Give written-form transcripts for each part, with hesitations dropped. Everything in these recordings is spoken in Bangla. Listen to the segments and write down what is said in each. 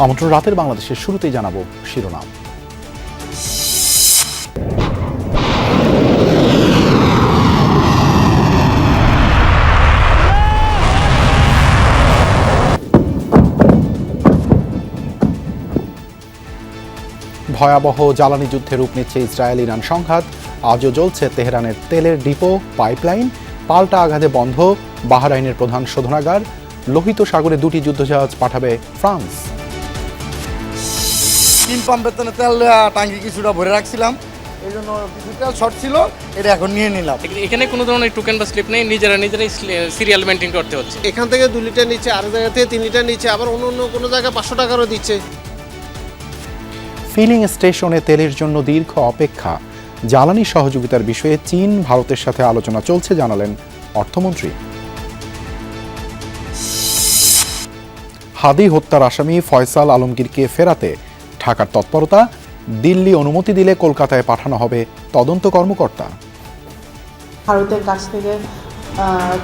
আমন্ত্রণ রাতের বাংলাদেশের শুরুতেই জানাবো শিরোনাম। ভয়াবহ জ্বালানি যুদ্ধে রূপ নিচ্ছে ইসরায়েল ইরান সংঘাত। আজও জ্বলছে তেহরানের তেলের ডিপো, পাইপলাইন। পাল্টা আঘাতে বন্ধ বাহরাইনের প্রধান শোধনাগার। লোহিত সাগরে 2টি যুদ্ধজাহাজ পাঠাবে ফ্রান্স। 3 পাম্পের তেল টাঙ্কি কিছুটা ভরে রাখছিলাম, এই জন্য কিছু তেল শর্ট ছিল, এটা এখন নিয়ে নিলাম। এখানে কোনো ধরনের টোকেন বা স্লিপ নেই, নিজেরাই সিরিয়াল মেনটেন করতে হচ্ছে। এখান থেকে 2 লিটার নিচ্ছে, আরেক জায়গা থেকে 3 লিটার নিচ্ছে, আবার অন্য কোনো জায়গায় 500 টাকারও দিচ্ছে। ফিলিং স্টেশনে তেলের জন্য দীর্ঘ অপেক্ষা। জ্বালানি সহযোগিতার বিষয়ে চীন ভারতের সাথে আলোচনা চলছে জানালেন অর্থমন্ত্রী। হাদি হত্যার আসামি ফয়সাল আলমগীরকে ফেরাতে ঢাকার তৎপরতা। দিল্লি অনুমতি দিলে কলকাতায় পাঠানো হবে তদন্ত কর্মকর্তা। ভারতের কাছ থেকে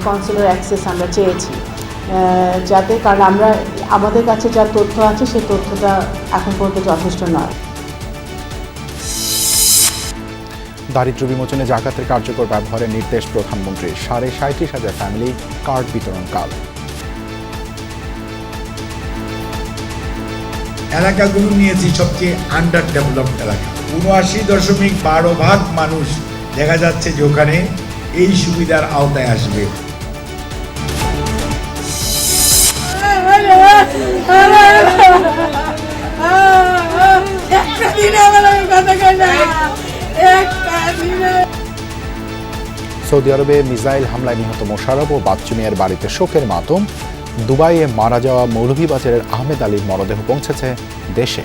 কনসুলার অ্যাক্সেস আমরা চেয়েছি, যাতে কারণ আমাদের কাছে যা তথ্য আছে সেই তথ্যটা এখন পর্যন্ত যথেষ্ট নয়। দারিদ্র্য বিমোচনে জাকাতের কার্যকর ব্যবহারের নির্দেশ প্রধানমন্ত্রীর। 37,500 ফ্যামিলি কার্ড বিতরণ কাল। এলাকাগুলো নিয়েছি সবচেয়ে আন্ডার ডেভেলপড এলাকা। 79.12% মানুষ দেখা যাচ্ছে যে ওখানে এই সুবিধার আওতায় আসবে। সৌদি আরবে মিসাইল হামলায় নিহত মোশাররফ ও বাচ্চু মিয়ার বাড়িতে শোকের মাতম। দুবাইয়ে মারা যাওয়া মৌলভীবাজারের আহমেদ আলীর মরদেহ পৌঁছেছে দেশে।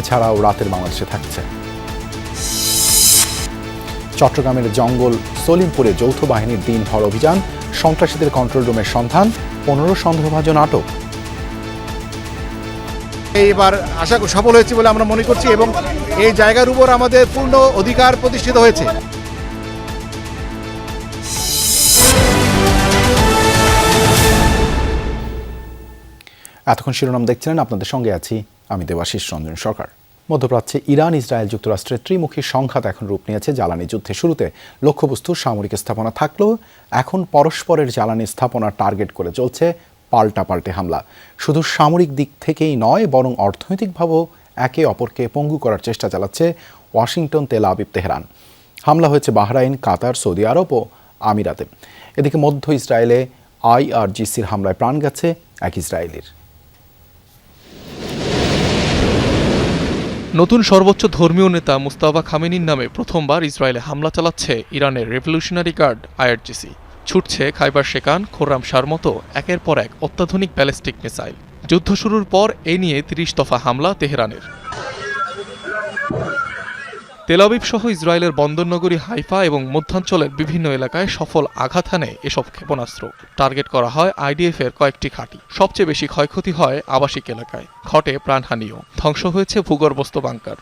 এছাড়াও রাতের বাংলাদেশে থাকছে চট্টগ্রামের জঙ্গল সলিমপুরে যৌথ বাহিনীর দিনভর অভিযান। সন্ত্রাসীদের কন্ট্রোল রুমের সন্ধান, 15 সন্দেহভাজন আটক। এইবার আশা সফল হয়েছে বলে আমরা মনে করছি এবং এই জায়গার উপর আমাদের পূর্ণ অধিকার প্রতিষ্ঠিত হয়েছে। এতক্ষণ শিরোনাম দেখছিলেন, আপনাদের সঙ্গে আছি আমি দেবাশিস রঞ্জন সরকার। মধ্যপ্রাচ্যে ইরান ইসরায়েল যুক্তরাষ্ট্রের ত্রিমুখী সংঘাত এখন রূপ নিয়েছে। জ্বালানি যুদ্ধে শুরুতে লক্ষ্যবস্তু সামরিক স্থাপনা থাকলেও এখন পরস্পরের জ্বালানি স্থাপনা টার্গেট করে চলছে পাল্টে হামলা। শুধু সামরিক দিক থেকেই নয়, বরং অর্থনৈতিকভাবেও একে অপরকে পঙ্গু করার চেষ্টা চালাচ্ছে ওয়াশিংটন, তেল আবিব, তেহরান। হামলা হয়েছে বাহরাইন, কাতার, সৌদি আরব ও আমিরাতে। এদিকে মধ্য ইসরায়েলে IRGCর হামলায় প্রাণ গেছে এক ইসরায়েলির। নতুন সর্বোচ্চ ধর্মীয় নেতা মুস্তাফা খামেনির নামে প্রথমবার ইসরায়েলে হামলা চালাচ্ছে ইরানের রেভলিউশনারি গার্ড IRGC। ছুটছে খাইবার শেকান, খোররাম শাহর মতো একের পর এক অত্যাধুনিক ব্যালিস্টিক মিসাইল। যুদ্ধ শুরুর পর এ নিয়ে 30 দফা হামলা তেহরানের। তেল আবিব সহ ইসরায়েলের বন্দরনগরী হাইফা এবং মধ্যাঞ্চলের বিভিন্ন এলাকায় সফল আঘাত হানে এসব ক্ষেপণাস্ত্র। টার্গেট করা হয় IDF এর কয়েকটি ঘাঁটি। সবচেয়ে বেশি ক্ষয়ক্ষতি হয় আবাসিক এলাকায়, ঘটে প্রাণহানিও, ধ্বংস হয়েছে ভূগর্ভস্থ বাংকার।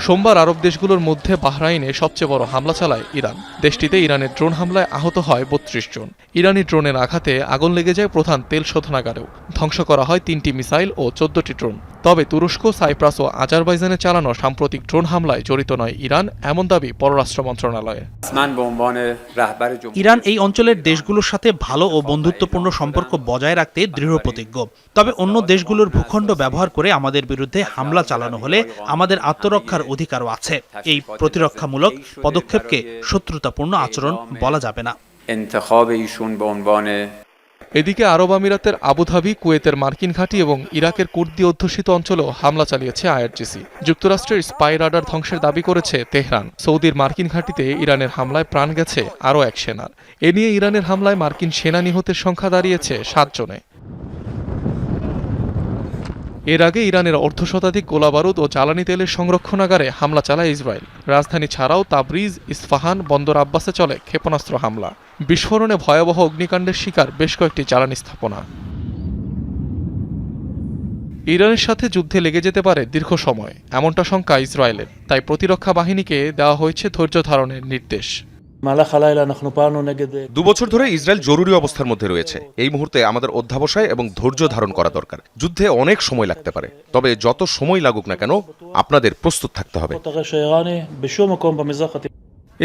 সোমবার আরব দেশগুলোর মধ্যে বাহরাইনে সবচেয়ে বড় হামলা চালায় ইরান। দেশটিতে ইরানের ড্রোন হামলায় আহত হয় 32 জন। ইরানি ড্রোনের আঘাতে আগুন লেগে যায় প্রধান তেল শোধনাগারেও। ধ্বংস করা হয় 3টি মিসাইল ও 14টি ড্রোন। তবে তুরস্ক, সাইপ্রাস ও আজারবাইজানে চালানো সাম্প্রতিক ড্রোন হামলায় জড়িত নয় ইরান, এমন দাবি পররাষ্ট্র মন্ত্রণালয়ে। ইরান এই অঞ্চলের দেশগুলোর সাথে ভালো ও বন্ধুত্বপূর্ণ সম্পর্ক বজায় রাখতে দৃঢ় প্রতিজ্ঞ। তবে অন্য দেশগুলোর ভূখণ্ড ব্যবহার করে আমাদের বিরুদ্ধে হামলা চালানো হলে আমাদের আত্মরক্ষার অধিকারও আছে। এই প্রতিরক্ষামূলক পদক্ষেপকে শত্রুতাপূর্ণ আচরণ বলা যাবে না। এদিকে আরব আমিরাতের আবুধাবি, কুয়েতের মার্কিন ঘাঁটি এবং ইরাকের কুর্দি অধ্যুষিত অঞ্চলেও হামলা চালিয়েছে IRGC। যুক্তরাষ্ট্রের স্পাই রাডার ধ্বংসের দাবি করেছে তেহরান। সৌদির মার্কিন ঘাঁটিতে ইরানের হামলায় প্রাণ গেছে আরও এক সেনার। এ নিয়ে ইরানের হামলায় মার্কিন সেনা নিহতের সংখ্যা দাঁড়িয়েছে 7 জনে। এর আগে ইরানের অর্ধশতাধিক গোলাবারুদ ও জ্বালানি তেলের সংরক্ষণাগারে হামলা চালায় ইসরায়েল। রাজধানী ছাড়াও তাবরিজ, ইস্পাহান, বন্দর আব্বাসে চলে ক্ষেপণাস্ত্র হামলা। বিস্ফোরণে ভয়াবহ অগ্নিকাণ্ডের শিকার বেশ কয়েকটি জ্বালানি স্থাপনা। ইরানের সাথে যুদ্ধে লেগে যেতে পারে দীর্ঘ সময়, এমনটা শঙ্কা ইসরায়েলের। তাই প্রতিরক্ষা বাহিনীকে দেওয়া হয়েছে ধৈর্য ধারণের নির্দেশ। দুবছর ধরে ইসরায়েল জরুরি অবস্থার মধ্যে রয়েছে। এই মুহূর্তে আমাদের অধ্যাবসায় এবং ধৈর্য ধারণ করা দরকার। যুদ্ধে অনেক সময় লাগতে পারে, তবে যত সময় লাগুক না কেন আপনাদের প্রস্তুত থাকতে হবে।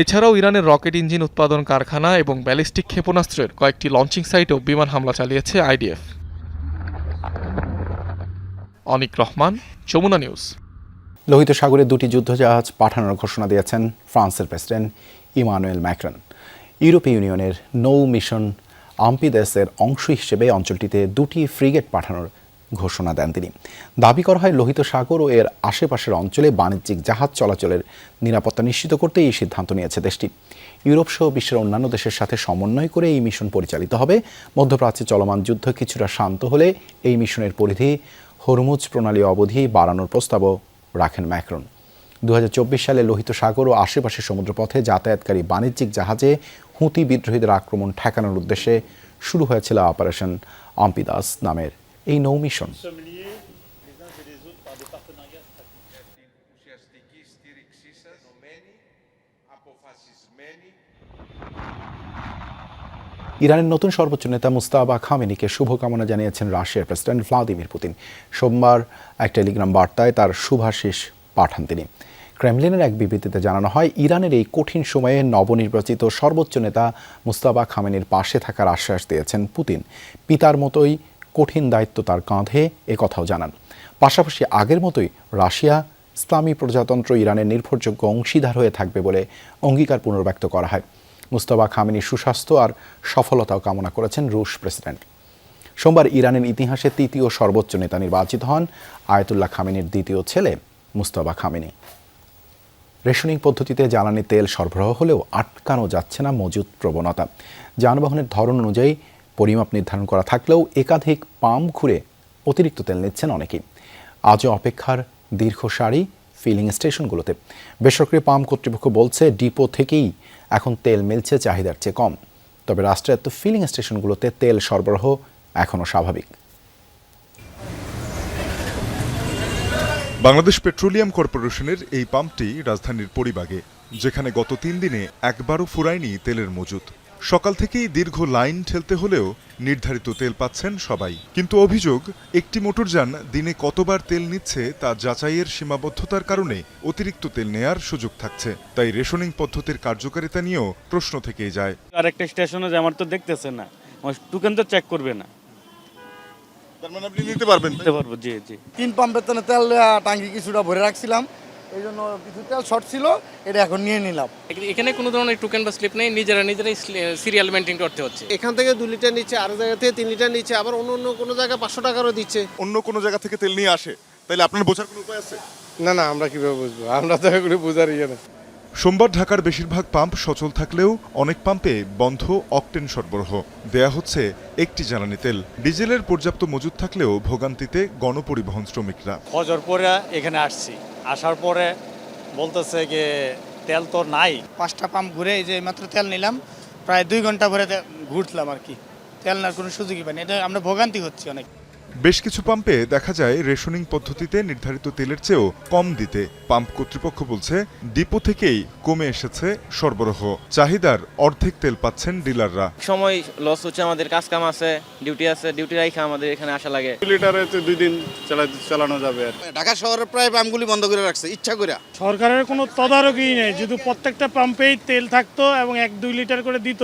এছাড়াও ইরানের রকেট ইঞ্জিন উৎপাদন কারখানা এবং ব্যালিস্টিক ক্ষেপণাস্ত্রের কয়েকটি লঞ্চিং সাইটেও বিমান হামলা চালিয়েছে আইডিএফ। অনিক রহমান, যমুনা নিউজ। লোহিত সাগরে 2টি যুদ্ধজাহাজ পাঠানোর ঘোষণা দিয়েছেন ফ্রান্সের প্রেসিডেন্ট ইমানুয়েল ম্যাক্রন। ইউরোপীয় ইউনিয়নের নৌ মিশন আম্পিদেসের অংশ হিসেবে অঞ্চলটিতে 2টি ফ্রিগেট পাঠানোর ঘোষণা দেন তিনি। দাবি করা হয় লোহিত সাগর ও এর আশেপাশের অঞ্চলে বাণিজ্যিক জাহাজ চলাচলের নিরাপত্তা নিশ্চিত করতে এই সিদ্ধান্ত নিয়েছে দেশটি। ইউরোপ সহ বিশ্বের অন্যান্য দেশের সাথে সমন্বয় করে এই মিশন পরিচালিত হবে। মধ্যপ্রাচ্যে চলমান যুদ্ধ কিছুটা শান্ত হলে এই মিশনের পরিধি হরমুজ প্রণালী অবধি বাড়ানোর প্রস্তাবও রাখেন ম্যাক্রন। 2024 সালে লোহিত সাগর ও আশেপাশের সমুদ্রপথে যাতায়াতকারী বাণিজ্যিক জাহাজে হুতি বিদ্রোহীদের আক্রমণ ঠেকানোর উদ্দেশ্যে শুরু হয়েছিল অপারেশন আম্পিদাস নামের এই নৌ মিশন। ইরানের নতুন সর্বোচ্চ নেতা মুস্তাফা খামেনিকে শুভকামনা জানিয়েছেন রাশিয়ার প্রেসিডেন্ট ভ্লাদিমির পুতিন। সোমবার এক টেলিগ্রাম বার্তায় তার শুভাশিস পাঠান তিনি। ক্রেমলিনের এক বিবৃতিতে জানানো হয়, ইরানের এই কঠিন সময়ে নবনির্বাচিত সর্বোচ্চ নেতা মুস্তাফা খামেনির পাশে থাকার আশ্বাস দিয়েছেন পুতিন। পিতার মতোই কঠিন দায়িত্ব তার কাঁধে, একথাও জানান। পাশাপাশি আগের মতোই রাশিয়া ইসলামী প্রজাতন্ত্র ইরানের নির্ভরযোগ্য অংশীদার হয়ে থাকবে বলে অঙ্গীকার পুনর্ব্যক্ত করা হয়। মুস্তাফা খামেনির সুস্বাস্থ্য আর সফলতাও কামনা করেছেন রুশ প্রেসিডেন্ট। সোমবার ইরানের ইতিহাসে 3য় সর্বোচ্চ নেতা নির্বাচিত হন আয়াতুল্লাহ খামেনির দ্বিতীয় ছেলে মুস্তাফা খামেনি। রেশনিং পদ্ধতিতে জ্বালানি তেল সরবরাহ হলেও আটকানো যাচ্ছে না মজুত প্রবণতা। যানবাহনের ধরন অনুযায়ী পরিমাপ নির্ধারণ করা থাকলেও একাধিক পাম্প ঘুরে অতিরিক্ত তেল নিচ্ছেন অনেকেই। আজও অপেক্ষার দীর্ঘ সারি ফিলিং স্টেশনগুলোতে। বেসরকারি পাম্প কর্তৃপক্ষ বলছে, ডিপো থেকেই এখন তেল মিলছে চাহিদার চেয়ে কম। তবে রাষ্ট্রায়ত্ত ফিলিং স্টেশনগুলোতে তেল সরবরাহ এখনও স্বাভাবিক। বাংলাদেশ পেট্রোলিয়াম কর্পোরেশনের এই পাম্পটি রাজধানীর পরিবাগে, যেখানে গত 3 দিনে একবারও ফুরায়নি তেলের মজুত। সকাল থেকেই দীর্ঘ লাইন ঠেলতে হলেও নির্ধারিত তেল পাচ্ছেন সবাই। কিন্তু অভিযোগ, একটি মোটরযান দিনে কতবার তেল নিচ্ছে তা যাচাইয়ের সীমাবদ্ধতার কারণে অতিরিক্ত তেল নেয়ার সুযোগ থাকছে। তাই রেশনিং পদ্ধতির কার্যকারিতা নিয়েও প্রশ্ন থেকেই যায়। আরেকটা স্টেশনে যে আমার তো দেখতেছে না, টোকেন তো চেক করবে না। তার মানে আপনি নিতে পারবেন? নিতে পারবো, জি জি। 3 পাম্পের তো তেল টাঙ্কি কিছুটা ভরে রাখছিলাম, এই জন্য কিছু তেল শর্ট ছিল, এটা এখন নিয়ে নিলাম। এখানে কোনো ধরনের টোকেন বা স্লিপ নেই, নিজেরাই সিরিয়াল মেনটেন করতে হচ্ছে। এখান থেকে 2 লিটার নিচ্ছে, আরো জায়গা থেকে 3 লিটার নিচ্ছে, আবার অন্য কোনো জায়গায় 500 টাকারও দিচ্ছে। অন্য কোনো জায়গা থেকে তেল নিয়ে আসে, তাইলে আপনার বোঝার কোনো উপায় আছে? না, আমরা কিভাবে বুঝবো? আমরা তো এগুলো বোঝার ইয়ে না। সোমবার ঢাকার বেশিরভাগ পাম্প সচল থাকলেও অনেক পাম্পে বন্ধ অকটেন সরবরাহ। দেয়া হচ্ছে একটি জ্বালানি তেল। ডিজেলের পর্যাপ্ত মজুদ থাকলেও ভোগান্তিতে গণপরিবহন শ্রমিকরা। ফজর পরে এখানে আসছি, আসার পরে বলতেছে যে তেল তো নাই। 5টা পাম্প ঘুরে এই যে মাত্র তেল নিলাম, প্রায় 2 ঘন্টা ভরে ঘুরলাম আর কি, তেল নেওয়ার কোনো সুযোগই পাইনি। এটা আমরা ভোগান্তি হচ্ছে অনেক। বেশ কিছু পাম্পে দেখা যায় রেশনিং পদ্ধতিতে নির্ধারিত তেলের চেয়েও কম দিতে। পাম্প কর্তৃপক্ষ বলছে, ডিপো থেকেই কমে এসেছে সরবরাহ। চাহিদার অর্ধেক তেল পাচ্ছেন ডিলাররা। সময় লস হচ্ছে, আমাদের কাজ কাম আছে, ডিউটি আছে, ডিউটি রাইখা আমাদের এখানে আসা লাগে। লিটারে 2 দিন চালানো যাবে। ঢাকা শহরের প্রায় পাম্পগুলি বন্ধ করে রাখছে ইচ্ছা করে। সরকারের কোনো তদারকি নেই। যদি প্রত্যেকটা পাম্পেই তেল থাকতো এবং 1-2 লিটার করে দিত,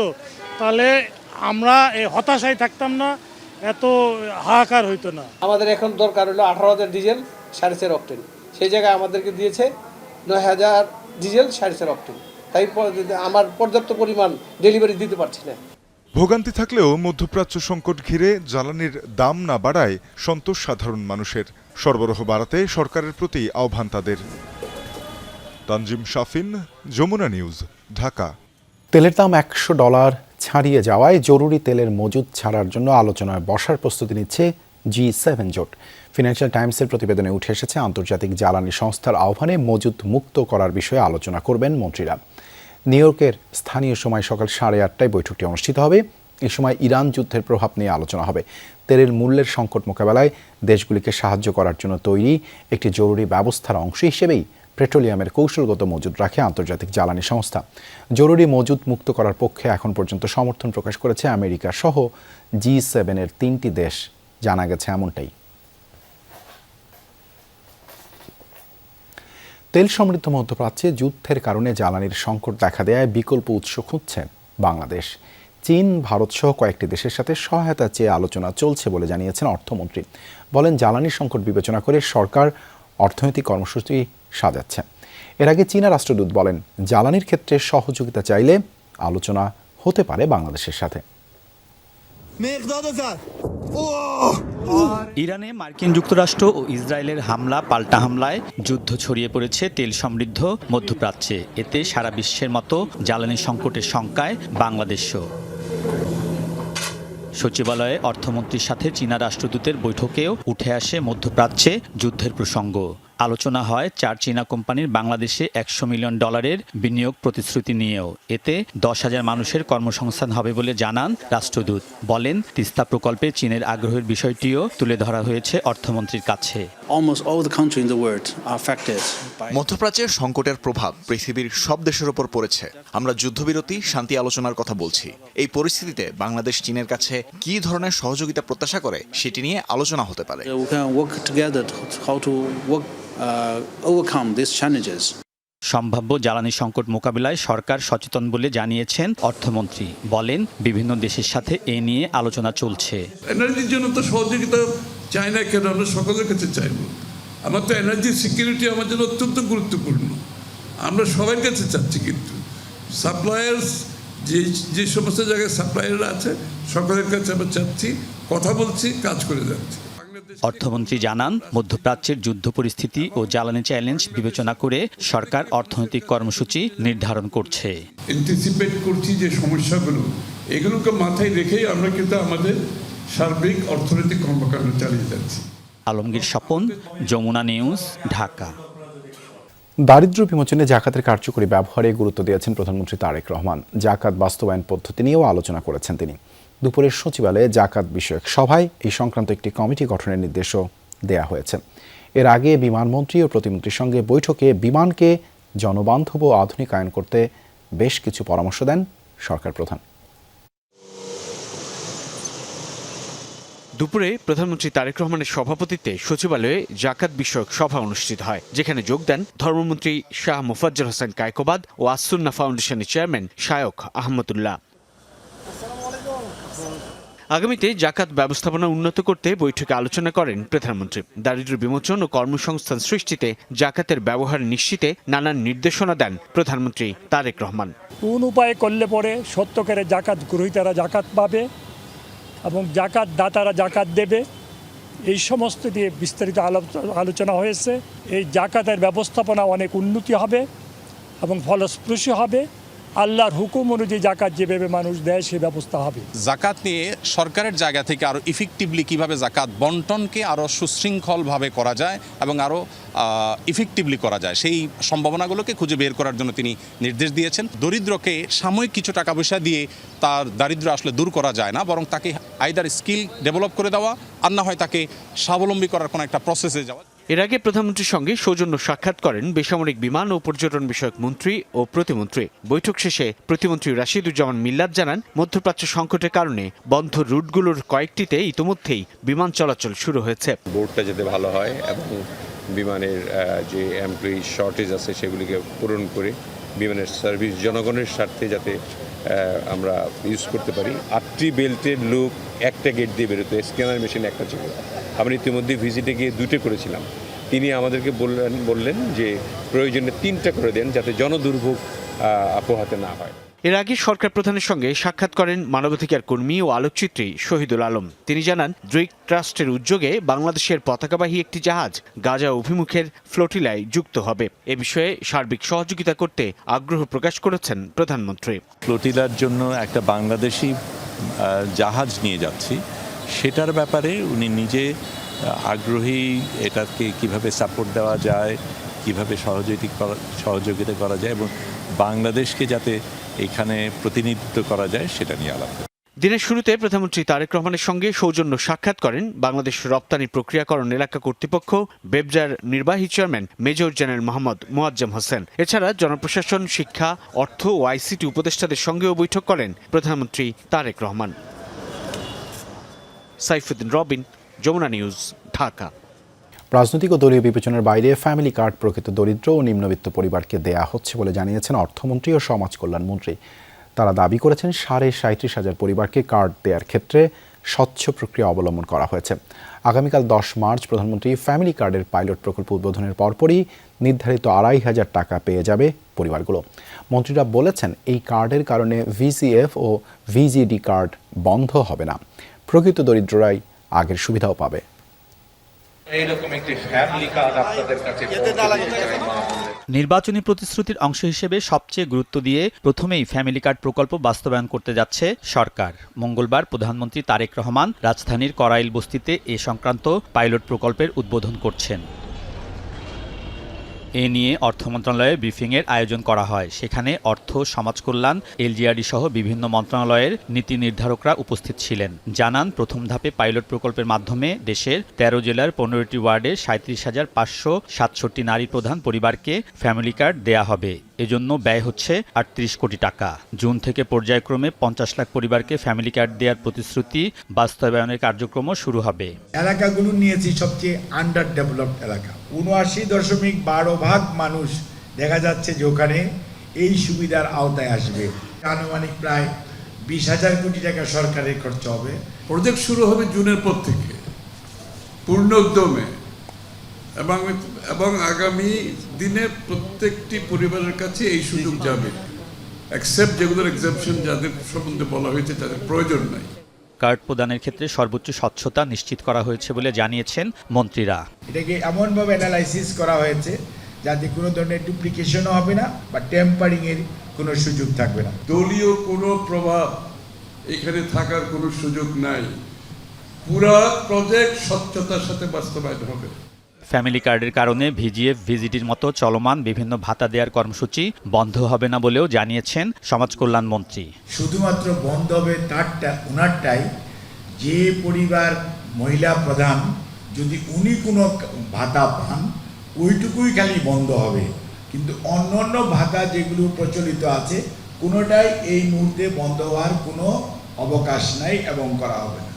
তাহলে আমরা এই হতাশায় থাকতাম না, এত হাহাকার হইতো না। আমাদের এখন দরকার হলো 18,000 ডিজেল 4.5 অক্টেন, সেই জায়গায় আমাদেরকে দিয়েছে 9,000 ডিজেল 4.5 অক্টেন। তাই আমার পর্যাপ্ত পরিমাণ ডেলিভারি দিতে পারছি না। ভোগান্তি থাকলেও মধ্যপ্রাচ্য সংকট ঘিরে জ্বালানির দাম না বাড়ায় সন্তোষ সাধারণ মানুষের। সরবরাহ বাড়াতে সরকারের প্রতি আহ্বান তাদের। তানজিম শাফিন, যমুনা নিউজ, ঢাকা। তেলের দাম $100 ছাড়িয়ে যাওয়ায় জরুরি তেলের মজুদ ছাড়ার জন্য আলোচনায় বসার প্রস্তুতি নিচ্ছে G7 জোট। ফিনান্সিয়াল টাইমসের প্রতিবেদনে উঠে এসেছে, আন্তর্জাতিক জ্বালানি সংস্থার আহ্বানে মজুদ মুক্ত করার বিষয়ে আলোচনা করবেন মন্ত্রীরা। নিউ ইয়র্কের স্থানীয় সময় সকাল 8:30টায় বৈঠকটি অনুষ্ঠিত হবে। এই সময় ইরান যুদ্ধের প্রভাব নিয়ে আলোচনা হবে। তেলের মূল্যের সংকট মোকাবেলায় দেশগুলিকে সাহায্য করার জন্য তৈরি একটি জরুরি ব্যবস্থার অংশ হিসেবেই পেট্রোলিয়ামের কৌশলগত মজুদ রাখে আন্তর্জাতিক জ্বালানি সংস্থা। জরুরি মজুদ মুক্ত করার পক্ষে এখন পর্যন্ত সমর্থন প্রকাশ করেছে আমেরিকা সহ G7-এর 3টি দেশ, জানা গেছে এমনটাই। তেল সমৃদ্ধ মধ্যপ্রাচ্যে যুদ্ধের কারণে জ্বালানির সংকট দেখা দেয় বিকল্প উৎস খুঁজছে বাংলাদেশ। চীন, ভারত সহ কয়েকটি দেশের সাথে সহায়তা চেয়ে আলোচনা চলছে বলে জানিয়েছেন অর্থমন্ত্রী। বলেন, জ্বালানি সংকট বিবেচনা করে সরকার অর্থনৈতিক কর্মসূচি সাজাচ্ছে। এর আগে চীনা রাষ্ট্রদূত বলেন, জ্বালানির ক্ষেত্রে সহযোগিতা চাইলে আলোচনা হতে পারে বাংলাদেশের সাথে। ইরানে মার্কিন যুক্তরাষ্ট্র ও ইসরায়েলের হামলা পাল্টা হামলায় যুদ্ধ ছড়িয়ে পড়েছে তেল সমৃদ্ধ মধ্যপ্রাচ্যে। এতে সারা বিশ্বের মতো জ্বালানি সংকটের শঙ্কায় বাংলাদেশও। সচিবালয়ে অর্থমন্ত্রীর সাথে চীনা রাষ্ট্রদূতের বৈঠকেও উঠে আসে মধ্যপ্রাচ্যে যুদ্ধের প্রসঙ্গ। আলোচনা হয় 4 চীনা কোম্পানির বাংলাদেশে $100 মিলিয়ন বিনিয়োগ প্রতিশ্রুতি নিয়েও। এতে 10,000 মানুষের কর্মসংস্থান হবে বলে জানান রাষ্ট্রদূত। বলেন, তিস্তা প্রকল্পে চীনের আগ্রহের বিষয়টিও তুলে ধরা হয়েছে অর্থমন্ত্রীর কাছে। মধ্যপ্রাচ্যের সংকটের প্রভাব পৃথিবীর সব দেশের উপর পড়েছে। আমরা যুদ্ধবিরতি, শান্তি আলোচনার কথা বলছি। এই পরিস্থিতিতে বাংলাদেশ চীনের কাছে কী ধরনের সহযোগিতা প্রত্যাশা করে সেটি নিয়ে আলোচনা হতে পারে। সম্ভাব্য জ্বালানি সংকট মোকাবিলায় সরকার সচেতন বলে জানিয়েছেন অর্থমন্ত্রী। বলেন, বিভিন্ন দেশের সাথে এ নিয়ে আলোচনা চলছে। এনার্জির জন্য তো সহযোগিতা চাই না কেন, আমরা সকলের কাছে চাইব। আমার তো এনার্জি সিকিউরিটি আমার জন্য অত্যন্ত গুরুত্বপূর্ণ। আমরা সবার কাছে চাচ্ছি, কিন্তু সাপ্লায়ার্স যে সমস্ত জায়গায় সাপ্লায়াররা আছে সকলের কাছে আমরা চাচ্ছি, কথা বলছি, কাজ করে যাচ্ছি। অর্থমন্ত্রী জানান, মধ্যপ্রাচ্যের যুদ্ধ পরিস্থিতি ও জ্বালানি চ্যালেঞ্জ বিবেচনা করে সরকার অর্থনৈতিক কর্মসূচি নির্ধারণ করছে। অ্যান্টিসিপেট করছি যে সমস্যাগুলো, এগুলোকে মাথায় রেখেই আমরা কিন্তু আমাদের সার্বিক অর্থনৈতিক কর্মকাণ্ড চালিয়ে যাচ্ছি। আলমগীর স্বপন, যমুনা নিউজ, ঢাকা। দারিদ্র্য বিমোচনে জাকাতের কার্যকরী ব্যবহারে গুরুত্ব দিয়েছেন প্রধানমন্ত্রী তারেক রহমান। জাকাত বাস্তবায়ন পদ্ধতি নিয়েও আলোচনা করেছেন তিনি। দুপুরে সচিবালয়ে জাকাত বিষয়ক সভায় এই সংক্রান্ত একটি কমিটি গঠনের নির্দেশও দেয়া হয়েছে। এর আগে বিমানমন্ত্রী ও প্রতিমন্ত্রীর সঙ্গে বৈঠকে বিমানকে জনবান্ধব ও আধুনিকায়ন করতে বেশ কিছু পরামর্শ দেন সরকার প্রধান। দুপুরে প্রধানমন্ত্রী তারেক রহমানের সভাপতিত্বে সচিবালয়ে জাকাত বিষয়ক সভা অনুষ্ঠিত হয়, যেখানে যোগ দেন ধর্মমন্ত্রী শাহ মোফাজ্জল হোসেন কায়কোবাদ ও আসুন্না ফাউন্ডেশনের চেয়ারম্যান শায়খ আহমদুল্লাহ। আগামীতে জাকাত ব্যবস্থাপনা উন্নত করতে বৈঠকে আলোচনা করেন প্রধানমন্ত্রী। দারিদ্র্য বিমোচন ও কর্মসংস্থান সৃষ্টিতে জাকাতের ব্যবহার নিশ্চিতে নানান নির্দেশনা দেন প্রধানমন্ত্রী তারেক রহমান। কোন উপায়ে করলে পরে সত্যকারে জাকাত গ্রহীতারা জাকাত পাবে এবং জাকাত দাতারা জাকাত দেবে, এই সমস্ত দিয়ে বিস্তারিত আলোচনা হয়েছে। এই জাকাতের ব্যবস্থাপনা অনেক উন্নতি হবে এবং ফলস্পর্শী হবে। আল্লাহর হুকুম অনুযায়ী জাকাত যেভাবে মানুষ দেয় সে ব্যবস্থা হবে। জাকাত নিয়ে সরকারের জায়গা থেকে আরও ইফেক্টিভলি কীভাবে জাকাত বন্টনকে আরও সুশৃঙ্খলভাবে করা যায় এবং আরও ইফেক্টিভলি করা যায়, সেই সম্ভাবনাগুলোকে খুঁজে বের করার জন্য তিনি নির্দেশ দিয়েছেন। দরিদ্রকে সাময়িক কিছু টাকা পয়সা দিয়ে তার দারিদ্র্য আসলে দূর করা যায় না, বরং তাকে আইদার স্কিল ডেভেলপ করে দেওয়া আর না হয় তাকে স্বাবলম্বী করার কোনো একটা প্রসেসে যাওয়া। এর আগে প্রধানমন্ত্রীর সঙ্গে সৌজন্য সাক্ষাৎ করেন বেসামরিক বিমান ও পর্যটন বিষয়ক মন্ত্রী ও প্রতিমন্ত্রী। বৈঠক শেষে প্রতিমন্ত্রী রাশিদুজ্জামান মিল্লাত জানান, মধ্যপ্রাচ্য সংকটের কারণে বন্ধ রুটগুলোর কয়েকটিতে ইতিমধ্যেই বিমান চলাচল শুরু হয়েছে। বোর্ডটা যাতে ভালো হয় এবং বিমানের যে এমপ্লয়ি শর্টেজ আছে সেগুলিকে পূরণ করে বিমানের সার্ভিস জনগণের স্বার্থে যাতে আমরা ইউজ করতে পারি। 8টি বেল্টের লোক একটা গেট দিয়ে বেরোতো, স্ক্যানার মেশিন একটা ছিল। আমরা ইতিমধ্যে ভিজিটে গিয়ে 2টে করেছিলাম। তিনি আমাদেরকে বললেন যে প্রয়োজনে 3টা করে দেন, যাতে জনদুর্ভোগ পোহাতে না হয়। এর আগে সরকার প্রধানের সঙ্গে সাক্ষাৎ করেন মানবাধিকার কর্মী ও আলোকচিত্রী শহীদুল আলম। তিনি জানান, ড্রেক ট্রাস্টের উদ্যোগে বাংলাদেশের পতাকাবাহী একটি জাহাজ গাজা অভিমুখের ফ্লোটিলায় যুক্ত হবে। এ বিষয়ে সার্বিক সহযোগিতা করতে আগ্রহ প্রকাশ করেছেন প্রধানমন্ত্রী। ফ্লোটিলার জন্য একটা বাংলাদেশি জাহাজ নিয়ে যাচ্ছি, সেটার ব্যাপারে উনি নিজে আগ্রহী। এটাকে কিভাবে সাপোর্ট দেওয়া যায়, কিভাবে সহযোগিতা করা যায় এবং বাংলাদেশকে যাতে এখানে প্রতিনিধিত্ব করা যায় সেটা নিয়ে আলাপ। দিনের শুরুতে প্রধানমন্ত্রী তারেক রহমানের সঙ্গে সৌজন্য সাক্ষাৎ করেন বাংলাদেশ রপ্তানি প্রক্রিয়াকরণ এলাকা কর্তৃপক্ষ বেবজার নির্বাহী chairman major general Mohammad Moazzem Hossain. এছাড়া জনপ্রশাসন, শিক্ষা, অর্থ ও আইসিটি উপদেষ্টাদের সঙ্গেও বৈঠক করেন প্রধানমন্ত্রী তারেক রহমান। সাইফুদ্দিন রবিন, যমুনা নিউজ, ঢাকা। রাজনৈতিক ও দলীয় বিবেচনার বাইরে ফ্যামিলি কার্ড প্রকৃত দরিদ্র ও নিম্নবিত্ত পরিবারকে দেয়া হচ্ছে বলে জানিয়েছেন অর্থমন্ত্রী ও সমাজ কল্যাণ মন্ত্রী। তারা দাবি করেছেন 37,500 পরিবারকে কার্ড দেওয়ার ক্ষেত্রে স্বচ্ছ প্রক্রিয়া অবলম্বন করা হয়েছে। আগামীকাল 10 মার্চ প্রধানমন্ত্রী ফ্যামিলি কার্ডের পাইলট প্রকল্প উদ্বোধনের পরপরই নির্ধারিত 2,500 টাকা পেয়ে যাবে পরিবারগুলো। মন্ত্রীরা বলেছেন এই কার্ডের কারণে ভিসিএফ ও ভিজিডি কার্ড বন্ধ হবে না, প্রকৃত দরিদ্ররাই আগের সুবিধাও পাবে। নির্বাচনী প্রতিশ্রুতির অংশ হিসেবে সবচেয়ে গুরুত্ব দিয়ে প্রথমেই ফ্যামিলি কার্ড প্রকল্প বাস্তবায়ন করতে যাচ্ছে সরকার। মঙ্গলবার প্রধানমন্ত্রী তারেক রহমান রাজধানীর করাইল বস্তিতে এ সংক্রান্ত পাইলট প্রকল্পের উদ্বোধন করছেন। এ নিয়ে অর্থ মন্ত্রণালয়ে ব্রিফিংয়ের আয়োজন করা হয়। সেখানে অর্থ, সমাজ কল্যাণ, এলজিআরডি সহ বিভিন্ন মন্ত্রণালয়ের নীতি নির্ধারকরা উপস্থিত ছিলেন। জানান, প্রথম ধাপে পাইলট প্রকল্পের মাধ্যমে দেশের 13 জেলার 15টি ওয়ার্ডে 37,567 নারী প্রধান পরিবারকে ফ্যামিলি কার্ড দেয়া হবে। এজন্য ব্যয় হচ্ছে 38 কোটি টাকা। জুন থেকে পর্যায়ক্রমে 50 লাখ পরিবারকে ফ্যামিলি কার্ড দেওয়ার প্রতিশ্রুতি বাস্তবায়নের কার্যক্রমও শুরু হবে। এলাকাগুলো নিয়েছি সবচেয়ে আন্ডার ডেভেলপড এলাকা, 79.12% মানুষ দেখা যাচ্ছে যে ওখানে এই সুবিধার আওতায় আসবে। আনুমানিক প্রায় 20,000 কোটি টাকা সরকারের খরচ হবে। প্রজেক্ট শুরু হবে জুনের পর থেকে পূর্ণ উদ্যমে, এবং আগামী দিনে প্রত্যেকটি পরিবারের কাছে এই সুযোগ যাবে, এক্সেপ্ট যেগুলোর এক্সেপশন যাদের সম্বন্ধে বলা হয়েছে তাদের প্রয়োজন নাই। কার্ড প্রদানের ক্ষেত্রে সর্বোচ্চ স্বচ্ছতা নিশ্চিত করা হয়েছে বলে জানিয়েছেন মন্ত্রীরা। এটাকে এমনভাবে অ্যানালাইসিস করা হয়েছে যাতে কোনো ধরনের ডুপ্লিকেশনও হবে না বা টেম্পারিং এর কোনো সুযোগ থাকবে না। দলীয় কোনো প্রভাব এখানে থাকার কোনো সুযোগ নাই। পুরা প্রজেক্ট স্বচ্ছতার সাথে বাস্তবায়ন হবে। ফ্যামিলি কার্ডের কারণে ভিজিএফ, ভিজিডির মতো চলমান বিভিন্ন ভাতা দেওয়ার কর্মসূচি বন্ধ হবে না বলেও জানিয়েছেন সমাজ কল্যাণ মন্ত্রী। শুধুমাত্র বন্ধ হবে ওনারটাই যে পরিবার মহিলা প্রধান, যদি উনি কোনো ভাতা পান ওইটুকুই খালি বন্ধ হবে, কিন্তু অন্যান্য ভাতা যেগুলো প্রচলিত আছে কোনোটাই এই মুহূর্তে বন্ধ হওয়ার কোনো অবকাশ নাই এবং করা হবে না।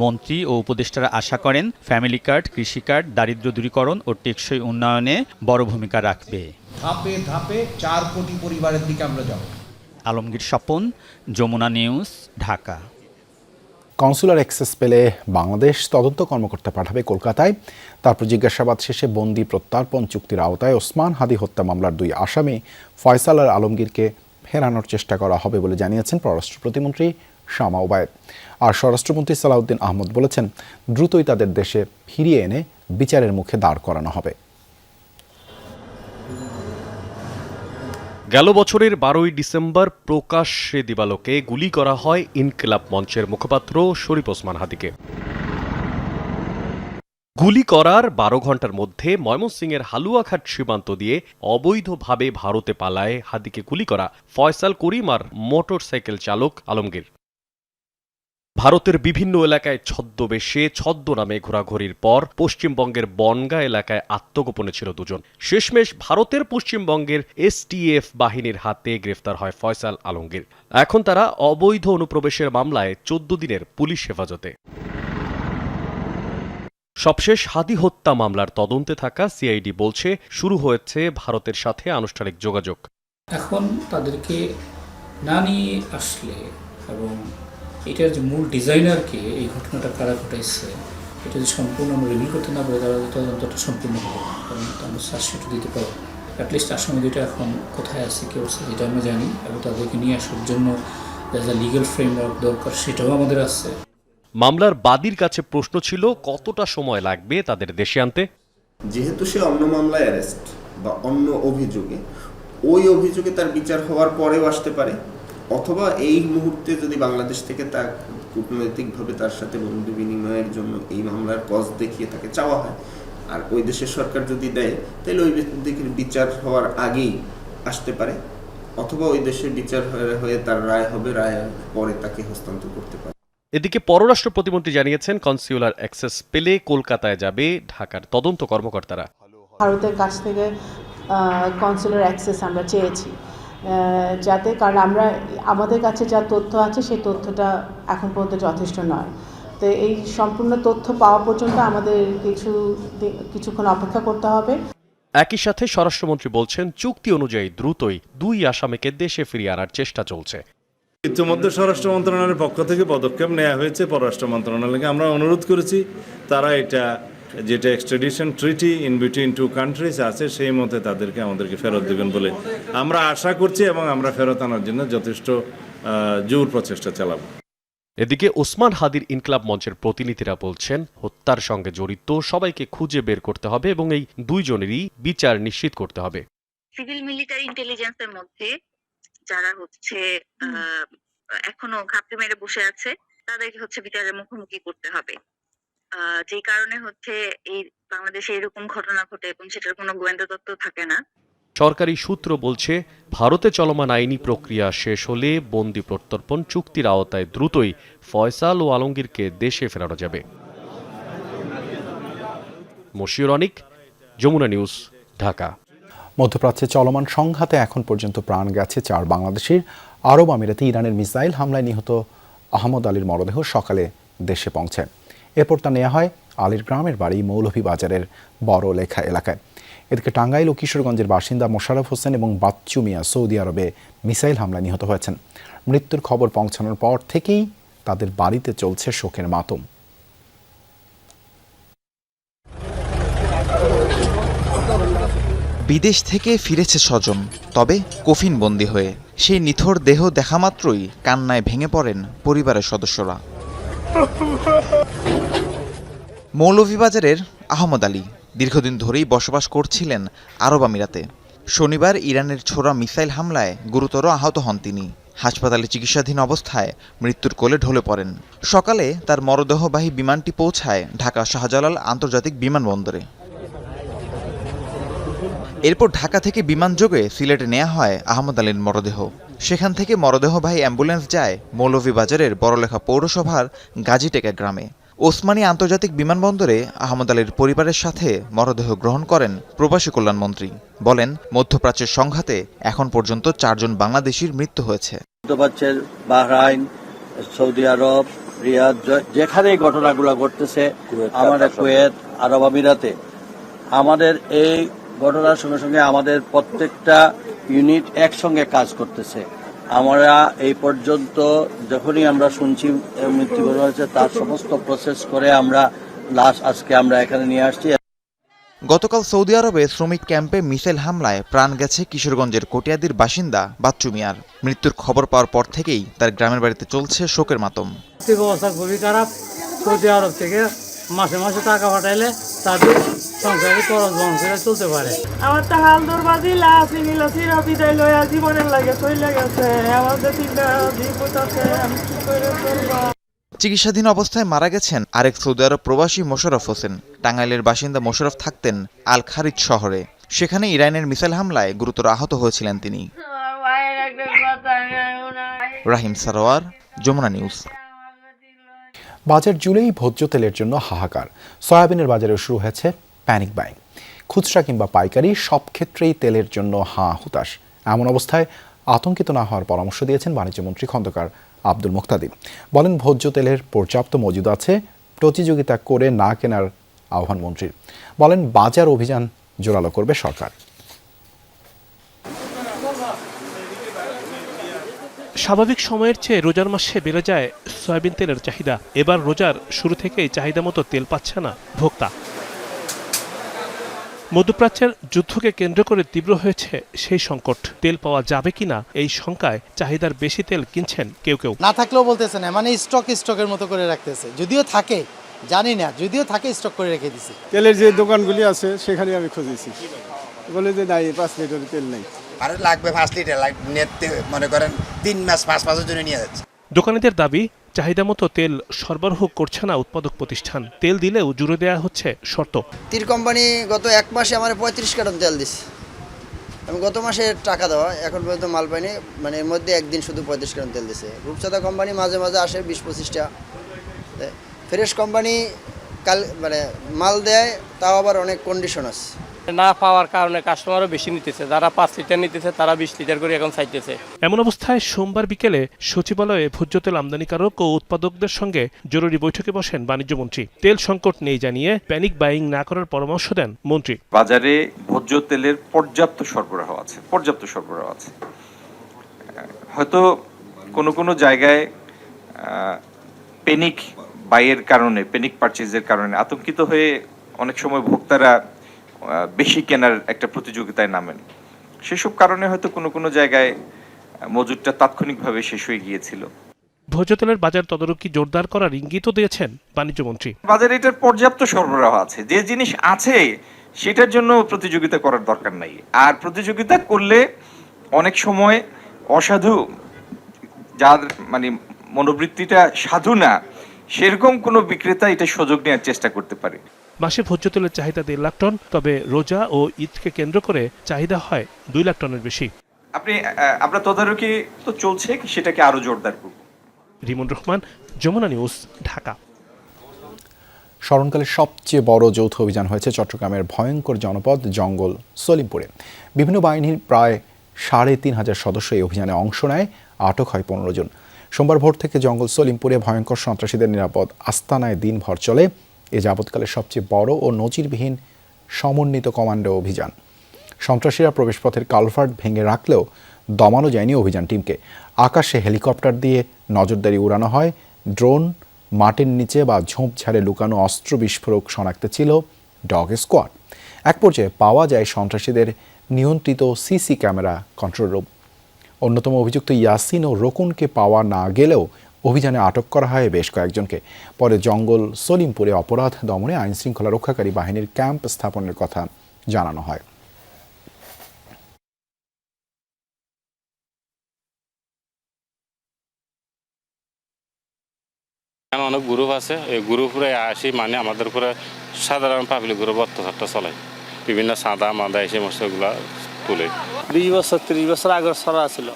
মন্ত্রী ও উপদেষ্টারা আশা করেন ফ্যামিলি কার্ড কৃষি কার্ড দারিদ্র্য দূরীকরণ ও টেকসই উন্নয়নে বড় ভূমিকা রাখবে। ধাপে ধাপে 4 কোটি পরিবারের দিকে আমরা যাব। Alamgir Swapan, Jamuna news, Dhaka. Consular access পেলে বাংলাদেশ তদন্ত কর্মকর্তা পাঠাবে কলকাতায়। তারপর জিজ্ঞাসাবাদ শেষে বন্দি প্রত্যর্পণ চুক্তির আওতায় ওসমান হাদি হত্যা মামলার 2 আসামি ফয়সাল আর আলমগীরকে ফেরানোর চেষ্টা করা হবে বলে জানিয়েছেন পররাষ্ট্র প্রতিমন্ত্রী শামা ওবায়েদ। আর স্বরাষ্ট্রমন্ত্রী সালাউদ্দিন আহমদ বলেছেন, দ্রুতই তাদের দেশে ফিরিয়ে এনে বিচারের মুখে দাঁড় করানো হবে। গেল বছরের 12ই ডিসেম্বর প্রকাশ্যে দিবালোকে গুলি করা হয় ইনকিলাব মঞ্চের মুখপাত্র শরীফ ওসমান হাদিকে। গুলি করার 12 ঘন্টার মধ্যে ময়মনসিংহের হালুয়াঘাট সীমান্ত দিয়ে অবৈধভাবে ভারতে পালায় হাদিকে গুলি করা ফয়সাল করিম আর মোটরসাইকেল চালক আলমগীর। ভারতের বিভিন্ন এলাকায় ছদ্মবেশে ছদ্মনামে ঘোরাঘুরির পর পশ্চিমবঙ্গের বনগাঁ এলাকায় আত্মগোপনে ছিল দুজন। শেষমেশ ভারতের পশ্চিমবঙ্গের এসটিএফ বাহিনীর হাতে গ্রেফতার হয় ফয়সাল আলমগীর। এখন তারা অবৈধ অনুপ্রবেশের মামলায় 14 দিনের পুলিশ হেফাজতে। সবশেষ হাদি হত্যা মামলার তদন্তে থাকা সিআইডি বলছে শুরু হয়েছে ভারতের সাথে আনুষ্ঠানিক যোগাযোগ। এখন তাদেরকে না নিয়ে আসলে এবং এটার যে মূল ডিজাইনারকে এই ঘটনাটা কারা ঘটাইছে এটা যদি সম্পূর্ণ আমরা রিভিল করতে না পারি তাহলে তদন্তটা সম্পূর্ণ হবে, কারণ আমরা চার্জশিটও দিতে পারবো। অ্যাটলিস্ট আসামি দুইটা এখন কোথায় আছে, কেউ আছে যেটা আমরা জানি, এবং তাদেরকে নিয়ে আসার জন্য যা লিগ্যাল ফ্রেমওয়ার্ক দরকার সেটাও আমাদের আছে। মামলার বাদীর কাছে প্রশ্ন ছিল কতটা সময় লাগবে তাদের দেশে আনতে। যেহেতু সে অন্য মামলায় অ্যারেস্ট বা অন্য অভিযোগে, ওই অভিযোগে তার বিচার হওয়ার পরেও আসতে পারে, অথবা এই মুহূর্তে যদি বাংলাদেশ থেকে তার কূটনৈতিকভাবে তার সাথে বন্ধু বিনিময়ের জন্য এই মামলার কজ দেখিয়ে তাকে চাওয়া হয়, আর ওই দেশের সরকার যদি দেয় তাহলে ওই ব্যক্তির বিচার হওয়ার আগেই আসতে পারে। অথবা ওই দেশে বিচার হয়ে তার রায় হবে, রায় পরে তাকে হস্তান্তর করতে পারে। এদিকে পররাষ্ট্র প্রতিমন্ত্রী জানিয়েছেন কনসিউলার অ্যাক্সেস পেলে কলকাতায় যাবে ঢাকার তদন্ত কর্মকর্তারা। ভারতের কাছ থেকে কনসুলার অ্যাক্সেস আমরা চেয়েছি, যাতে কারণ আমাদের কাছে যা তথ্য আছে সেই তথ্যটা এখন পর্যন্ত যথেষ্ট নয়। তো এই সম্পূর্ণ তথ্য পাওয়া পর্যন্ত আমাদের কিছুক্ষণ অপেক্ষা করতে হবে। একই সাথে স্বরাষ্ট্রমন্ত্রী বলছেন চুক্তি অনুযায়ী দ্রুতই 2 আসামিকে দেশে ফিরিয়ে আনার চেষ্টা চলছে। ইতিমধ্যে স্বরাষ্ট্র মন্ত্রণালয়ের পক্ষ থেকে পদক্ষেপ নেওয়া হয়েছে। পররাষ্ট্র মন্ত্রণালয়কে আমরা অনুরোধ করেছি তারা যেটা extradition treaty in between 2 countries আছে সেই মতে আমাদেরকে ফেরত দেবেন বলে আমরা আশা করছি, এবং আমরা ফেরত আনার জন্য যথেষ্ট জোর প্রচেষ্টা চালাবো। এদিকে ওসমান হাদির ইনকলাব মঞ্চের প্রতিনিধিরা বলছেন হত্যার সঙ্গে জড়িত সবাইকে খুঁজে বের করতে হবে এবং এই 2 জনেরই বিচার নিশ্চিত করতে হবে। সিভিল মিলিটারি ইন্টেলিজেন্সের মধ্যে যারা এখনো ঘাপটি মেরে বসে আছে তাদেরকে বিচারের মুখোমুখি করতে হবে। যে কারণে এই বাংলাদেশে এরকম ঘটনা ঘটে এবং সেটার কোনো গোয়েন্দা তথ্য থাকে না। সরকারি সূত্র বলছে ভারতে চলমান আইনি প্রক্রিয়া শেষ হলে বন্দি প্রত্যর্পণ চুক্তির আওতায় দ্রুতই ফয়সাল ও আলমগীরকে দেশে ফেরানো যাবে। মশিউর অনিক, যমুনা নিউজ, ঢাকা। মধ্যপ্রাচ্যে চলমান সংঘাতে এখন পর্যন্ত প্রাণ গেছে 4 বাংলাদেশির। আরব আমিরাতে ইরানের মিসাইল হামলায় নিহত আহমদ আলীর মরদেহ সকালে দেশে পৌঁছায়। এরপর তা নেওয়া হয় আলীর গ্রামের বাড়ি মৌলভীবাজারের বড় লেখা এলাকায়। এদিকে টাঙ্গাইল ও কিশোরগঞ্জের বাসিন্দা মোশাররফ হোসেন এবং বাচ্চু মিয়া সৌদি আরবে মিসাইল হামলায় নিহত হয়েছেন। মৃত্যুর খবর পৌঁছানোর পর থেকেই তাদের বাড়িতে চলছে শোকের মাতম। বিদেশ থেকে ফিরেছে স্বজন, তবে কফিনবন্দি হয়ে। সেই নিথর দেহ দেখা মাত্রই কান্নায় ভেঙে পড়েন পরিবারের সদস্যরা। মৌলভীবাজারের আহমদ আলী দীর্ঘদিন ধরেই বসবাস করছিলেন আরব আমিরাতে। শনিবার ইরানের ছোড়া মিসাইল হামলায় গুরুতর আহত হন তিনি। হাসপাতালে চিকিৎসাধীন অবস্থায় মৃত্যুর কোলে ঢলে পড়েন। সকালে তার মরদেহবাহী বিমানটি পৌঁছায় ঢাকা শাহজালাল আন্তর্জাতিক বিমানবন্দরে। এরপর ঢাকা থেকে বিমানযোগে সিলেটে নেওয়া হয় আহমদ আলীর মরদেহ। সেখান থেকে মরদেহবাহী অ্যাম্বুলেন্স যায় মৌলভীবাজারের বড়লেখা পৌরসভার গাজীটেকা গ্রামে। ওসমানী আন্তর্জাতিক বিমানবন্দরে আহমদ আলীর পরিবারের সাথে মরদেহ গ্রহণ করেন প্রবাসী কল্যাণমন্ত্রী। বলেন, মধ্যপ্রাচ্যের সংঘাতে এখন পর্যন্ত 4 জন বাংলাদেশির মৃত্যু হয়েছে। মধ্যপ্রাচ্যের বাহরাইন, সৌদি আরব, রিয়াদ, যেখানে এই ঘটনাগুলো ঘটতেছে, আমাদের কুয়েত, আরব আমিরাতে, আমাদের এই ঘটনার সঙ্গে সঙ্গে আমাদের প্রত্যেকটা ইউনিট একসঙ্গে কাজ করতেছে। আমরা এই পর্যন্ত যখনই আমরা শুনছি মৃত্যুবরণ হয়েছে তার সমস্ত প্রসেস করে আমরা লাশ আজকে আমরা এখানে নিয়ে আসছি। গতকাল সৌদি আরবে শ্রমিক ক্যাম্পে মিসাইল হামলায় প্রাণ গেছে কিশোরগঞ্জের কটিয়াদির বাসিন্দা বাচ্চু মিয়ার। মৃত্যুর খবর পাওয়ার পর থেকেই তার গ্রামের বাড়িতে চলছে শোকের মাতম। আর্থিক অবস্থা খুবই খারাপ। সৌদি আরব থেকে মাসে মাসে টাকা পাঠাইলে তাদের সংসারে খরচ বহন করে চলতে পারে। আমার তো হাল দরবাজি লাসি মিলাসি বিদায় লয়া জীবনের লাগে চলে গেছে। আমাদের তিনটা বিপদ আছে, আমি কি করে চলবো। চিকিৎসাধীন অবস্থায় মারা গেছেন আরেক সৌদি আরব প্রবাসী মোশাররফ হোসেন। টাঙ্গাইলের বাসিন্দা মোশাররফ থাকতেন আল খারিজ শহরে। সেখানে ইরানের মিসাইল হামলায় গুরুতর আহত হয়েছিলেন তিনি। রাহিম সারোয়ার, যমুনা নিউজ। বাজার জুড়েই ভোজ্য তেলের জন্য হাহাকার। সয়াবিনের বাজারে শুরু হয়েছে প্যানিক বাইং। খুচরা কিংবা পাইকারি সব ক্ষেত্রেই তেলের জন্য হুতাশ। এমন অবস্থায় আতঙ্কিত না হওয়ার পরামর্শ দিয়েছেন বাণিজ্যমন্ত্রী খন্দকার আব্দুল মুক্তাদির। বলেন, ভোজ্য তেলের পর্যাপ্ত মজুদ আছে, প্রতিযোগিতা করে না কেনার আহ্বান মন্ত্রীর। বলেন, বাজার অভিযান জোরালো করবে সরকার। স্বাভাবিক সময়ের চেয়ে রোজার মাসে বেড়ে যায় সয়াবিন তেলের চাহিদা। এবার রোজার শুরু থেকেই চাহিদা মতো তেল পাচ্ছে না ভোক্তা। মধ্যপ্রাচ্যের যুদ্ধকে কেন্দ্র করে তীব্র হয়েছে সেই সংকট। তেল পাওয়া যাবে কিনা এই শঙ্কায় চাহিদার বেশি তেল কিনছেন কেউ কেউ। না থাকলেও বলতেছে না, মানে স্টকের মতো করে রাখতেছে। যদিও থাকে, জানি না, যদিও থাকে স্টক করে রেখে দিছে। তেলের যে দোকানগুলি আছে সেখানে আমি খুঁজেছি, বলে যে নাই 5 লিটার তেল নেই। আর লাগবে 5 লিটার, মনে করেন 3 মাস 5 মাসের জন্য নিয়ে যাচ্ছে। দোকানীদের দাবি, চাহিদা মতো তেল সরবরাহ করছে না উৎপাদক প্রতিষ্ঠান। তেল দিলেও জুড়ে দেওয়া হচ্ছে শর্ত। তীর কোম্পানি গত 1 মাসে আমার 35 কার্টন তেল দিছে। আমি গত মাসে টাকা দেওয়া, এখন পর্যন্ত মাল পাইনি। মানে এর মধ্যে একদিন শুধু 35 গ্রাম তেল দিছে। রূপচাঁদা কোম্পানি মাঝে মাঝে আসে 20-25টা, ফ্রেশ কোম্পানি মানে মাল দেয়, তাও আবার অনেক কন্ডিশন আছে। না পাওয়ার কারণে কাস্টমারও বেশি নিতেছে, যারা 5 লিটার নিতেছে তারা 20 লিটার করে এখন চাইতেছে। এমন অবস্থায় সোমবার বিকেলে সচিবালয়ে ভোজ্য তেল আমদানিকারক ও উৎপাদকদের সঙ্গে জরুরি বৈঠকে বসেন বাণিজ্যমন্ত্রী। তেল সংকট নেই জানিয়ে প্যানিক বাইং না করার পরামর্শ দেন মন্ত্রী। বাজারে ভোজ্য তেলের পর্যাপ্ত সরবরাহ আছে। হয়তো কোনো জায়গায় প্যানিক বাইয়ের কারণে, প্যানিক পারচেজের কারণে আতঙ্কিত হয়ে অনেক সময় ভোক্তারা বেশি কেনার একটা প্রতিযোগিতায় নামেন। সেসব কারণে হয়তো কোনো জায়গায় মজুতটা তাৎক্ষণিকভাবে শেষ হয়ে গিয়েছিল। ভোজ্য তেলের বাজার তদারকি জোরদার করার ইঙ্গিতও দিয়েছেন বাণিজ্যমন্ত্রী। বাজারে এটার পর্যাপ্ত সরবরাহ আছে, যে জিনিস আছে সেটার জন্য প্রতিযোগিতা করার দরকার নাই। আর প্রতিযোগিতা করলে অনেক সময় অসাধু, যার মানে মনোবৃত্তিটা সাধু না, সেরকম কোনো বিক্রেতা এটা সুযোগ নেওয়ার চেষ্টা করতে পারে। মাসে ভোজ্য তেলের চাহিদা 1.5 লাখ টন, তবে রোজা ও ঈদকে কেন্দ্র করে চাহিদা হয় 2 লাখ টনের বেশি। আমরা তদারকি তো চলছে, সেটাকে আরো জোরদার করব। রিমন রহমান, যমুনা নিউজ, ঢাকা। স্মরণকালের সবচেয়ে বড় যৌথ অভিযান হয়েছে চট্টগ্রামের ভয়ঙ্কর জনপদ জঙ্গল সলিমপুরে। বিভিন্ন বাহিনীর প্রায় 3,500 সদস্য এই অভিযানে অংশ নেয়, আটক হয় 15 জন। সোমবার ভোর থেকে জঙ্গল সলিমপুরে ভয়ঙ্কর সন্ত্রাসীদের নিরাপদ আস্তানায় দিনভর চলে এ যাবৎকালের সবচেয়ে বড় ও নজিরবিহীন সমন্বিত কমান্ডো অভিযান। সন্ত্রাসীরা প্রবেশপথের কালভার্ট ভেঙে রাখলেও দমানো যায়নি অভিযান টিমকে। আকাশে হেলিকপ্টার দিয়ে নজরদারি উড়ানো হয়, ড্রোন, মাটির নিচে বা ঝোপঝাড়ে লুকানো অস্ত্র বিস্ফোরক শনাক্তে ছিল ডগ স্কোয়াড। এক পর্যায়ে পাওয়া যায় সন্ত্রাসীদের নিয়ন্ত্রিত সিসি ক্যামেরা কন্ট্রোল রুম। অন্যতম অভিযুক্ত ইয়াসিন ও রকুনকে পাওয়া না গেলেও অভিযানে আটক করা হয় বেশ কয়েকজনকে। পরে জঙ্গল সলিমপুরে অপরাধ দমনে আইনশৃঙ্খলা রক্ষাকারী বাহিনীর ক্যাম্প স্থাপনের কথা জানানো হয়। অনেক গ্রুপ আছে, এই গ্রুপে আসি মানে আমাদের উপরে সাধারণ পাবলিক গ্রুপ অত্যাচারটা চলে, বিভিন্ন সাদা মাদা এই সমস্তগুলো তুলে। 20 বছর 30 বছর আগের সরা ছিল,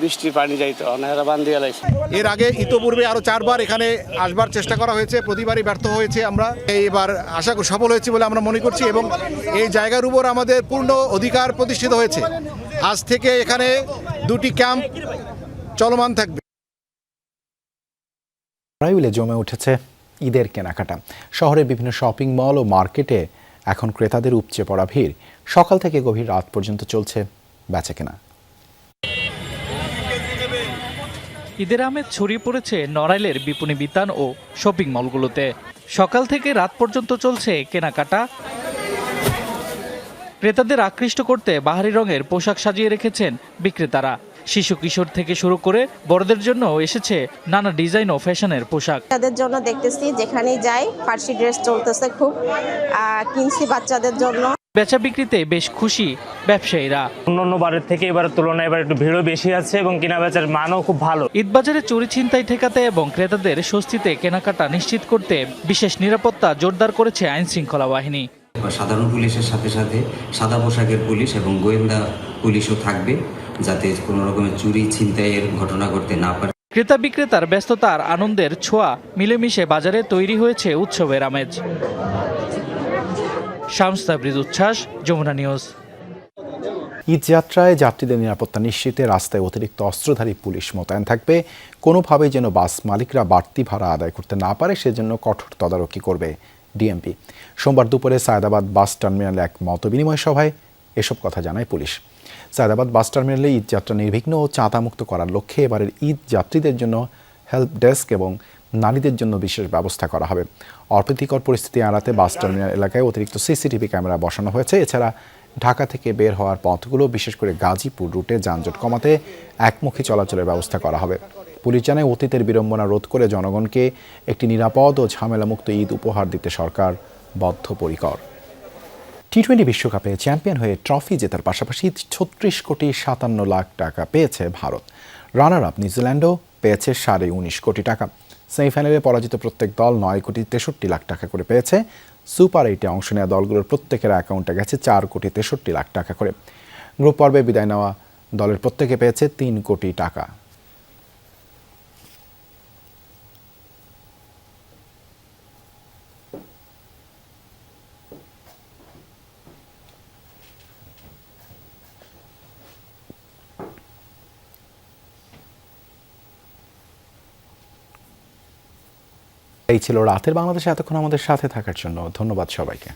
বৃষ্টির পানি যাইতো, অনেকরা বান্ধি গেলাইছে। এর আগে ইতোপূর্বে আরো 4 বার এখানে আসবার চেষ্টা করা হয়েছে, প্রতিবারই ব্যর্থ হয়েছে। আমরা এইবার আশা করি সফল হয়েছি বলে আমরা মনে করছি এবং এই জায়গার উপর আমাদের পূর্ণ অধিকার প্রতিষ্ঠিত হয়েছে। আজ থেকে এখানে 2টি ক্যাম্প চলমান থাকবে। রাইউলে জমে উঠেছে ঈদের কেনাকাটা। শহরের বিভিন্ন শপিং মল ও মার্কেটে এখন ক্রেতাদের উপচে পড়া ভিড়। সকাল থেকে গভীর রাত পর্যন্ত চলছে বেচাকেনা। ঈদের আমেজ ছড়িয়ে পড়েছে নড়াইলের বিপণী বিতান ও শপিং মলগুলোতে। সকাল থেকে রাত পর্যন্ত চলছে কেনাকাটা। ক্রেতাদের আকৃষ্ট করতে বাহারি রঙের পোশাক সাজিয়ে রেখেছেন বিক্রেতারা। শিশু কিশোর থেকে শুরু করে বড়দের জন্য এসেছে নানা ডিজাইন ও ফ্যাশনের পোশাক। তাদের জন্য দেখতেছি যেখানেই যাই ফার্সি ড্রেস চলতেছে, খুব কিনছি বাচ্চাদের জন্য। বেচা বিক্রিতে বেশ খুশি ব্যবসায়ীরা। অন্যান্য বারের থেকে এবারের তুলনায় এবার একটু ভিড়ও বেশি আছে এবং কেনা বেচার মানও খুব ভালো। ঈদবাজারে চুরি ছিনতাই ঠেকাতে এবং ক্রেতাদের স্বস্তিতে কেনাকাটা নিশ্চিত করতে বিশেষ নিরাপত্তা জোরদার করেছে আইন শৃঙ্খলা বাহিনী। সাধারণ পুলিশের সাথে সাথে সাদা পোশাকের পুলিশ এবং গোয়েন্দা পুলিশও থাকবে, যাতে কোনো রকমের চুরি ছিনতাইয়ের ঘটনা ঘটতে না পারে। ক্রেতা বিক্রেতার ব্যস্ততার আনন্দের ছোঁয়া মিলেমিশে বাজারে তৈরি হয়েছে উৎসবের আমেজ। শামস তাবরিজ উচ্ছ্বাস, যমুনা নিউজ। ঈদ যাত্রায় যাত্রীদের নিরাপত্তা নিশ্চিতে রাস্তায় অতিরিক্ত অস্ত্রধারী পুলিশ মোতায়েন থাকবে। কোনোভাবেই যেন বাস মালিকরা বাড়তি ভাড়া আদায় করতে না পারে সেজন্য কঠোর তদারকি করবে ডিএমপি। সোমবার দুপুরে সায়দাবাদ বাস টার্মিনালে এক মতবিনিময় সভায় এসব কথা জানায় পুলিশ। সায়দাবাদ বাস টার্মিনালে ঈদ যাত্রা নির্বিঘ্ন ও চাঁদামুক্ত করার লক্ষ্যে এবারের ঈদ যাত্রীদের জন্য হেল্প ডেস্ক এবং নারীদের জন্য বিশেষ ব্যবস্থা করা হবে। অপ্রীতিকর পরিস্থিতি এড়াতে বাস টার্মিনাল এলাকায় অতিরিক্ত সিসিটিভি ক্যামেরা বসানো হয়েছে। এছাড়া ঢাকা থেকে বের হওয়ার পথগুলো, বিশেষ করে গাজীপুর রুটে যানজট কমাতে একমুখী চলাচলের ব্যবস্থা করা হবে। পুলিশ জানায় অতীতের বিড়ম্বনা রোধ করে জনগণকে একটি নিরাপদ ও ঝামেলামুক্ত ঈদ উপহার দিতে সরকার বদ্ধপরিকর। টি-20 বিশ্বকাপে চ্যাম্পিয়ন হয়ে ট্রফি জেতার পাশাপাশি 36,57,00,000 টাকা পেয়েছে ভারত। রানার আপ নিউজিল্যান্ডও পেয়েছে 19.5 কোটি টাকা। সেমিফাইনালে পরাজিত প্রত্যেক দল 9,63,00,000 টাকা করে পেয়েছে। সুপার 8-এ অংশ নেওয়া দলগুলোর প্রত্যেকের অ্যাকাউন্টে গেছে 4,63,00,000 টাকা করে। গ্রুপ পর্বে বিদায় নেওয়া দলের প্রত্যেকে পেয়েছে 3 কোটি টাকা। এই ছিল রাতের বাংলাদেশে এতক্ষণ আমাদের সাথে থাকার জন্য ধন্যবাদ সবাইকে।